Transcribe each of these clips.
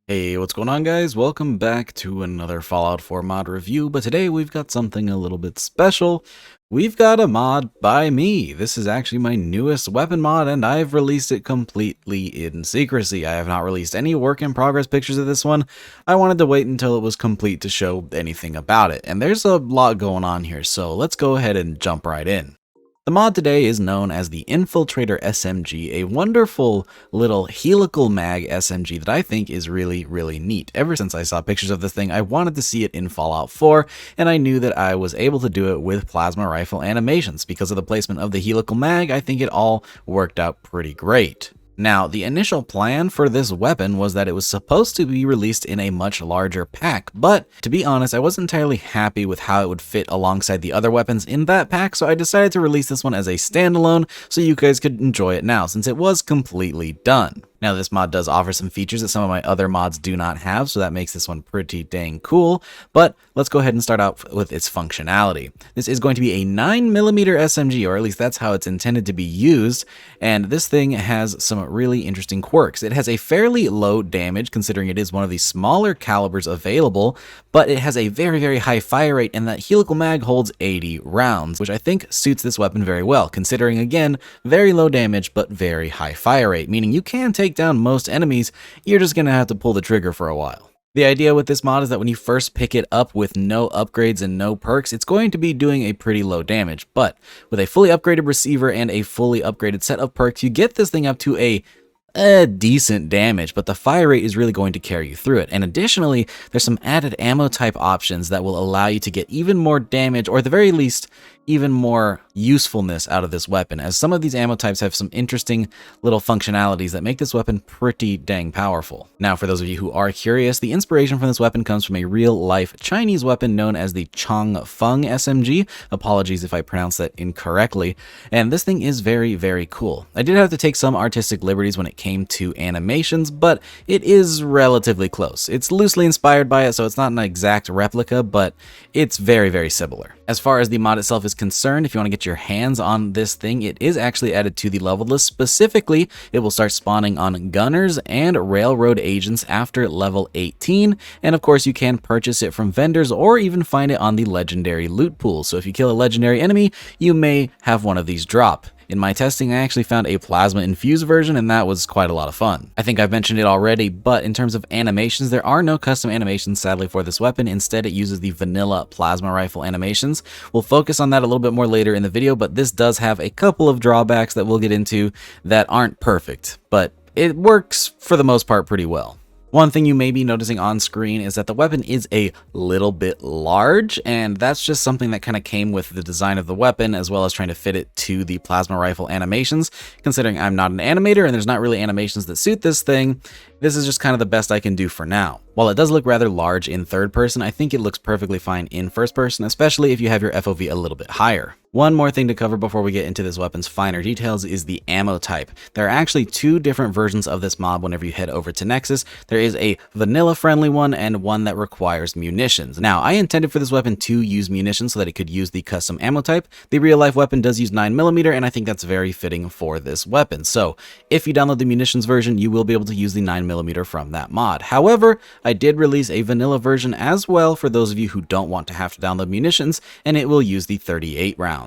Hey, what's going on, guys? Welcome back to another Fallout 4 mod review, but today we've got something a little bit special. We've got a mod by me. This is actually my newest weapon mod, and I've released it completely in secrecy. I have not released any work-in-progress pictures of this one. I wanted to wait until it was complete to show anything about it, and there's a lot going on here, so let's go ahead and jump right in. The mod today is known as the Infiltrator SMG, a wonderful little helical mag SMG that I think is really neat. Ever since I saw pictures of this thing, I wanted to see it in Fallout 4, and I knew that I was able to do it with plasma rifle animations. Because of the placement of the helical mag, I think it all worked out pretty great. Now, the initial plan for this weapon was that it was supposed to be released in a much larger pack, but to be honest, I wasn't entirely happy with how it would fit alongside the other weapons in that pack, so I decided to release this one as a standalone so you guys could enjoy it now, since it was completely done. Now, this mod does offer some features that some of my other mods do not have, so that makes this one pretty dang cool, but let's go ahead and start out with its functionality. This is going to be a 9mm SMG, or at least that's how it's intended to be used, and this thing has some really interesting quirks. It has a fairly low damage, considering it is one of the smaller calibers available, but it has a very high fire rate, and that helical mag holds 80 rounds, which I think suits this weapon very well, considering, again, very low damage, but very high fire rate, meaning you can take down most enemies, you're just going to have to pull the trigger for a while. The idea with this mod is that when you first pick it up with no upgrades and no perks, it's going to be doing a pretty low damage, but with a fully upgraded receiver and a fully upgraded set of perks, you get this thing up to a decent damage, but the fire rate is really going to carry you through it. And additionally, there's some added ammo type options that will allow you to get even more damage, or at the very least, even more usefulness out of this weapon, as some of these ammo types have some interesting little functionalities that make this weapon pretty dang powerful. Now, for those of you who are curious, the inspiration from this weapon comes from a real-life Chinese weapon known as the Chongfeng SMG. Apologies if I pronounced that incorrectly. And this thing is very cool. I did have to take some artistic liberties when it came to animations, but it is relatively close. It's loosely inspired by it, so it's not an exact replica, but it's very similar. As far as the mod itself is concerned, if you want to get your hands on this thing, it is actually added to the level list. Specifically, it will start spawning on gunners and railroad agents after level 18, and of course you can purchase it from vendors or even find it on the legendary loot pool. So if you kill a legendary enemy, you may have one of these drop. In my testing, I actually found a plasma infused version, and that was quite a lot of fun. I think I've mentioned it already, but in terms of animations, there are no custom animations sadly for this weapon. Instead, it uses the vanilla plasma rifle animations. We'll focus on that a little bit more later in the video, but this does have a couple of drawbacks that we'll get into that aren't perfect, but it works for the most part pretty well. One thing you may be noticing on screen is that the weapon is a little bit large, and that's just something that kind of came with the design of the weapon, as well as trying to fit it to the plasma rifle animations. Considering I'm not an animator and there's not really animations that suit this thing, this is just kind of the best I can do for now. While it does look rather large in third person, I think it looks perfectly fine in first person, especially if you have your FOV a little bit higher. One more thing to cover before we get into this weapon's finer details is the ammo type. There are actually two different versions of this mod whenever you head over to Nexus. There is a vanilla friendly one and one that requires munitions. Now, I intended for this weapon to use munitions so that it could use the custom ammo type. The real life weapon does use 9mm, and I think that's very fitting for this weapon. So if you download the munitions version, you will be able to use the 9mm from that mod. However, I did release a vanilla version as well for those of you who don't want to have to download munitions, and it will use the 38 rounds.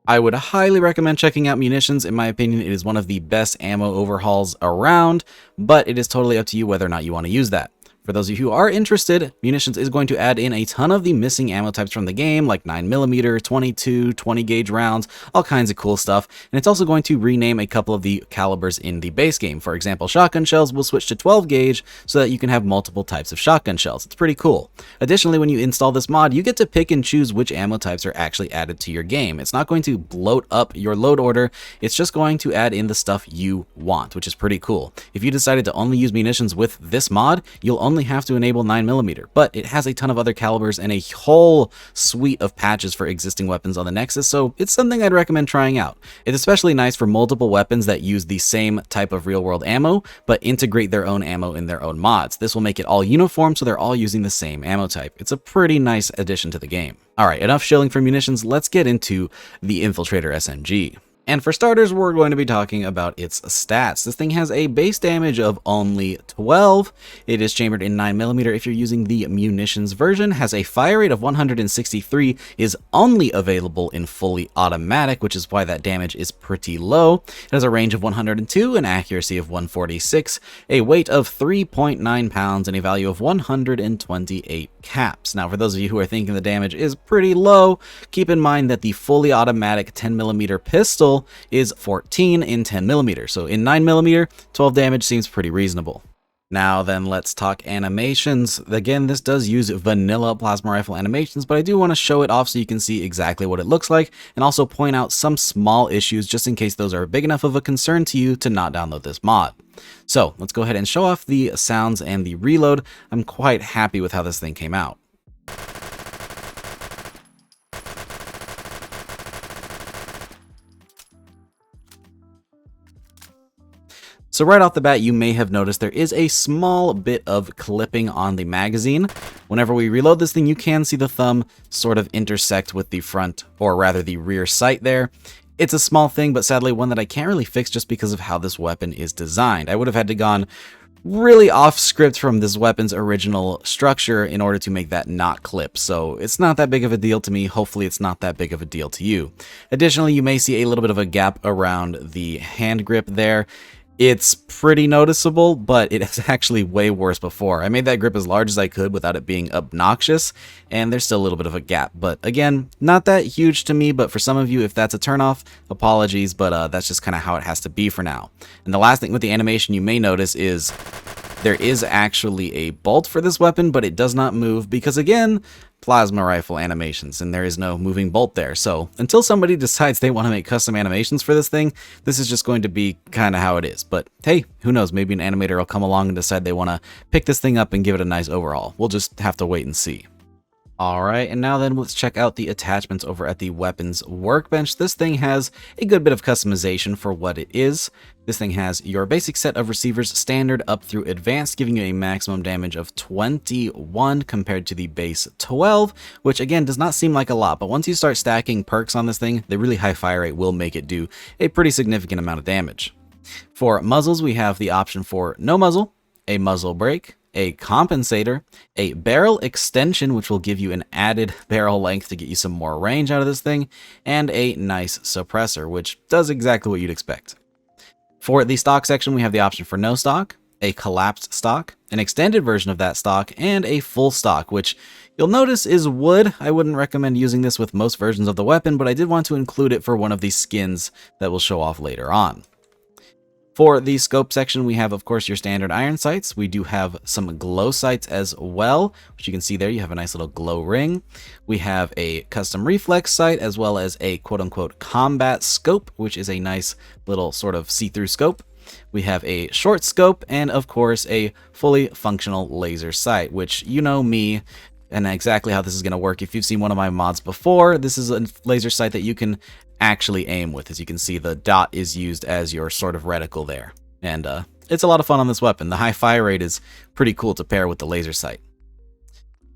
I would highly recommend checking out Munitions. In my opinion, it is one of the best ammo overhauls around, but it is totally up to you whether or not you want to use that. For those of you who are interested, Munitions is going to add in a ton of the missing ammo types from the game, like 9mm, 22, 20 gauge rounds, all kinds of cool stuff, and it's also going to rename a couple of the calibers in the base game. For example, shotgun shells will switch to 12 gauge so that you can have multiple types of shotgun shells. It's pretty cool. Additionally, when you install this mod, you get to pick and choose which ammo types are actually added to your game. It's not going to bloat up your load order, it's just going to add in the stuff you want, which is pretty cool. If you decided to only use Munitions with this mod, you'll only have to enable 9mm, but it has a ton of other calibers and a whole suite of patches for existing weapons on the Nexus, so it's something I'd recommend trying out. It's especially nice for multiple weapons that use the same type of real-world ammo, but integrate their own ammo in their own mods. This will make it all uniform, so they're all using the same ammo type. It's a pretty nice addition to the game. Alright, enough shilling for Munitions, let's get into the Infiltrator SMG. And for starters, we're going to be talking about its stats. This thing has a base damage of only 12. It is chambered in 9mm if you're using the Munitions version, has a fire rate of 163, is only available in fully automatic, which is why that damage is pretty low. It has a range of 102, an accuracy of 146, a weight of 3.9 pounds, and a value of 128 caps. Now, for those of you who are thinking the damage is pretty low, keep in mind that the fully automatic 10mm pistol is 14 in 10mm, so in 9mm, 12 damage seems pretty reasonable. Now then, let's talk animations. Again, this does use vanilla plasma rifle animations, but I do want to show it off so you can see exactly what it looks like, and also point out some small issues just in case those are big enough of a concern to you to not download this mod. So let's go ahead and show off the sounds and the reload. I'm quite happy with how this thing came out. So right off the bat, you may have noticed there is a small bit of clipping on the magazine. Whenever we reload this thing, you can see the thumb sort of intersect with the front, or rather the rear sight there. It's a small thing, but sadly one that I can't really fix just because of how this weapon is designed. I would have had to gone really off script from this weapon's original structure in order to make that not clip, so it's not that big of a deal to me. Hopefully it's not that big of a deal to you. Additionally, you may see a little bit of a gap around the hand grip there. It's pretty noticeable, but it is actually way worse before. I made that grip as large as I could without it being obnoxious, and there's still a little bit of a gap. But again, not that huge to me, but for some of you, if that's a turnoff, apologies, but that's just kind of how it has to be for now. And the last thing with the animation you may notice is there is actually a bolt for this weapon, but it does not move because, again, plasma rifle animations, and there is no moving bolt there. So until somebody decides they want to make custom animations for this thing, this is just going to be kind of how it is. But hey, who knows? Maybe an animator will come along and decide they want to pick this thing up and give it a nice overhaul. We'll just have to wait and see. Alright, and now then let's check out the attachments over at the weapons workbench. This thing has a good bit of customization for what it is. This thing has your basic set of receivers, standard up through advanced, giving you a maximum damage of 21 compared to the base 12, which again does not seem like a lot, but once you start stacking perks on this thing, the really high fire rate will make it do a pretty significant amount of damage. For muzzles, we have the option for no muzzle, a muzzle brake, a compensator, a barrel extension, which will give you an added barrel length to get you some more range out of this thing, and a nice suppressor, which does exactly what you'd expect. For the stock section, we have the option for no stock, a collapsed stock, an extended version of that stock, and a full stock, which you'll notice is wood. I wouldn't recommend using this with most versions of the weapon, but I did want to include it for one of these skins that we'll show off later on. For the scope section, we have, of course, your standard iron sights. We do have some glow sights as well, which you can see there. You have a nice little glow ring. We have a custom reflex sight, as well as a quote-unquote combat scope, which is a nice little sort of see-through scope. We have a short scope, and of course, a fully functional laser sight, which, you know me, and exactly how this is going to work. If you've seen one of my mods before, this is a laser sight that you can actually aim with. As you can see, the dot is used as your sort of reticle there, and it's a lot of fun on this weapon. The high fire rate is pretty cool to pair with the laser sight.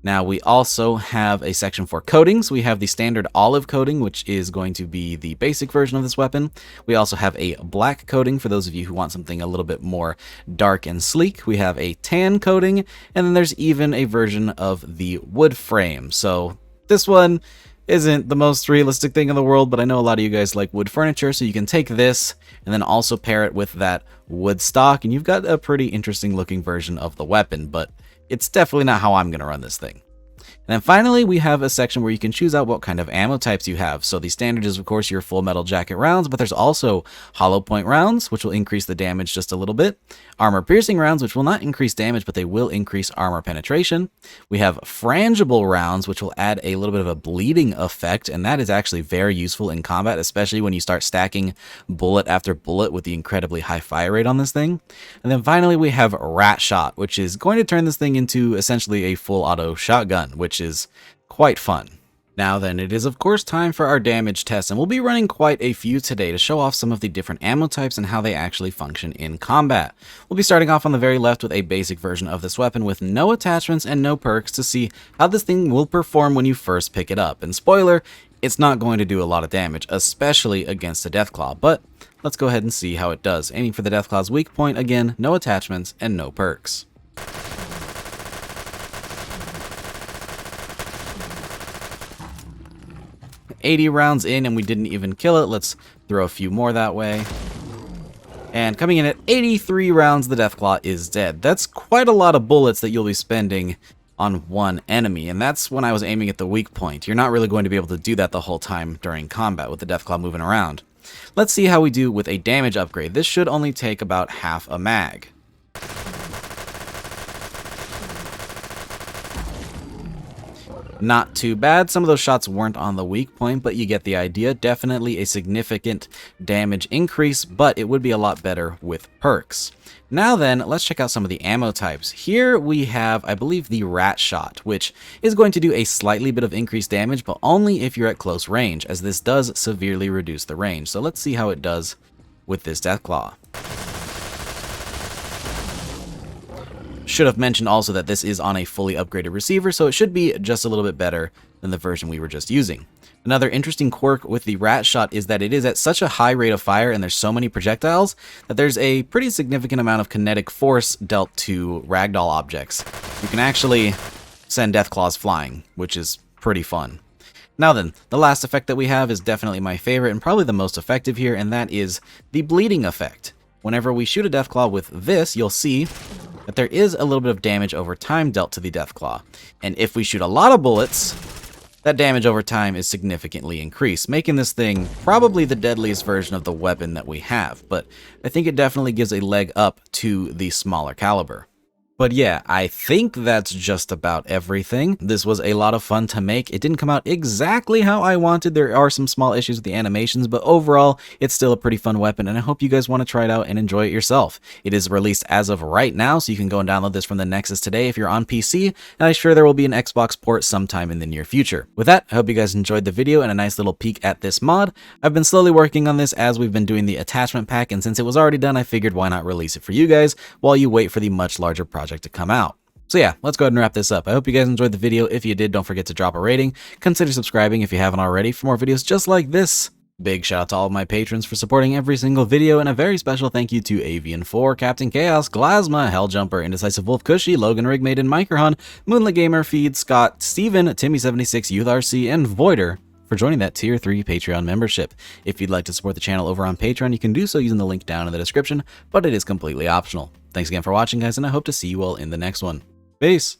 Now we also have a section for coatings. We have the standard olive coating, which is going to be the basic version of this weapon. We also have a black coating for those of you who want something a little bit more dark and sleek. We have a tan coating, and then there's even a version of the wood frame. So this one isn't the most realistic thing in the world, but I know a lot of you guys like wood furniture, so you can take this and then also pair it with that wood stock, and you've got a pretty interesting looking version of the weapon, but it's definitely not how I'm going to run this thing. And then finally, we have a section where you can choose out what kind of ammo types you have. So the standard is, of course, your full metal jacket rounds, but there's also hollow point rounds, which will increase the damage just a little bit. Armor piercing rounds, which will not increase damage, but they will increase armor penetration. We have frangible rounds, which will add a little bit of a bleeding effect, and that is actually very useful in combat, especially when you start stacking bullet after bullet with the incredibly high fire rate on this thing. And then finally, we have rat shot, which is going to turn this thing into essentially a full auto shotgun, which is quite fun. Now then, it is of course time for our damage test, and we'll be running quite a few today to show off some of the different ammo types and how they actually function in combat. We'll be starting off on the very left with a basic version of this weapon with no attachments and no perks to see how this thing will perform when you first pick it up. And spoiler, it's not going to do a lot of damage, especially against a Deathclaw, but let's go ahead and see how it does. Aiming for the Deathclaw's weak point, again, no attachments and no perks. $80 rounds in and we didn't even kill it. Let's throw a few more that way. And coming in at 83 rounds, the Deathclaw is dead. That's quite a lot of bullets that you'll be spending on one enemy, and that's when I was aiming at the weak point. You're not really going to be able to do that the whole time during combat with the Deathclaw moving around. Let's see how we do with a damage upgrade. This should only take about half a mag. Not too bad. Some of those shots weren't on the weak point, but you get the idea. Definitely a significant damage increase, but it would be a lot better with perks. Now then, let's check out some of the ammo types. Here we have, I believe, the Rat Shot, which is going to do a slightly bit of increased damage, but only if you're at close range, as this does severely reduce the range. So let's see how it does with this Deathclaw. Should have mentioned also that this is on a fully upgraded receiver, so it should be just a little bit better than the version we were just using. Another interesting quirk with the Rat Shot is that it is at such a high rate of fire and there's so many projectiles that there's a pretty significant amount of kinetic force dealt to ragdoll objects. You can actually send Deathclaws flying, which is pretty fun. Now then, the last effect that we have is definitely my favorite and probably the most effective here, and that is the bleeding effect. Whenever we shoot a Deathclaw with this, you'll see that there is a little bit of damage over time dealt to the Deathclaw. And if we shoot a lot of bullets, that damage over time is significantly increased, making this thing probably the deadliest version of the weapon that we have. But I think it definitely gives a leg up to the smaller caliber. But yeah, I think that's just about everything. This was a lot of fun to make. It didn't come out exactly how I wanted. There are some small issues with the animations, but overall, it's still a pretty fun weapon, and I hope you guys want to try it out and enjoy it yourself. It is released as of right now, so you can go and download this from the Nexus today if you're on PC, and I'm sure there will be an Xbox port sometime in the near future. With that, I hope you guys enjoyed the video and a nice little peek at this mod. I've been slowly working on this as we've been doing the attachment pack, and since it was already done, I figured why not release it for you guys while you wait for the much larger project to come out. So yeah, let's go ahead and wrap this up. I hope you guys enjoyed the video. If you did, don't forget to drop a rating. Consider subscribing if you haven't already for more videos just like this. Big shout out to all of my patrons for supporting every single video, and a very special thank you to Avian4, Captain Chaos, Glasma, Helljumper, Indecisive Wolf, Cushy, Logan Rigmaiden, Microhon, Moonlit Gamer, Feed, Scott, Steven, Timmy76, Youth RC, and Voider for joining that Tier 3 Patreon membership. If you'd like to support the channel over on Patreon, you can do so using the link down in the description, but it is completely optional. Thanks again for watching, guys, and I hope to see you all in the next one. Peace!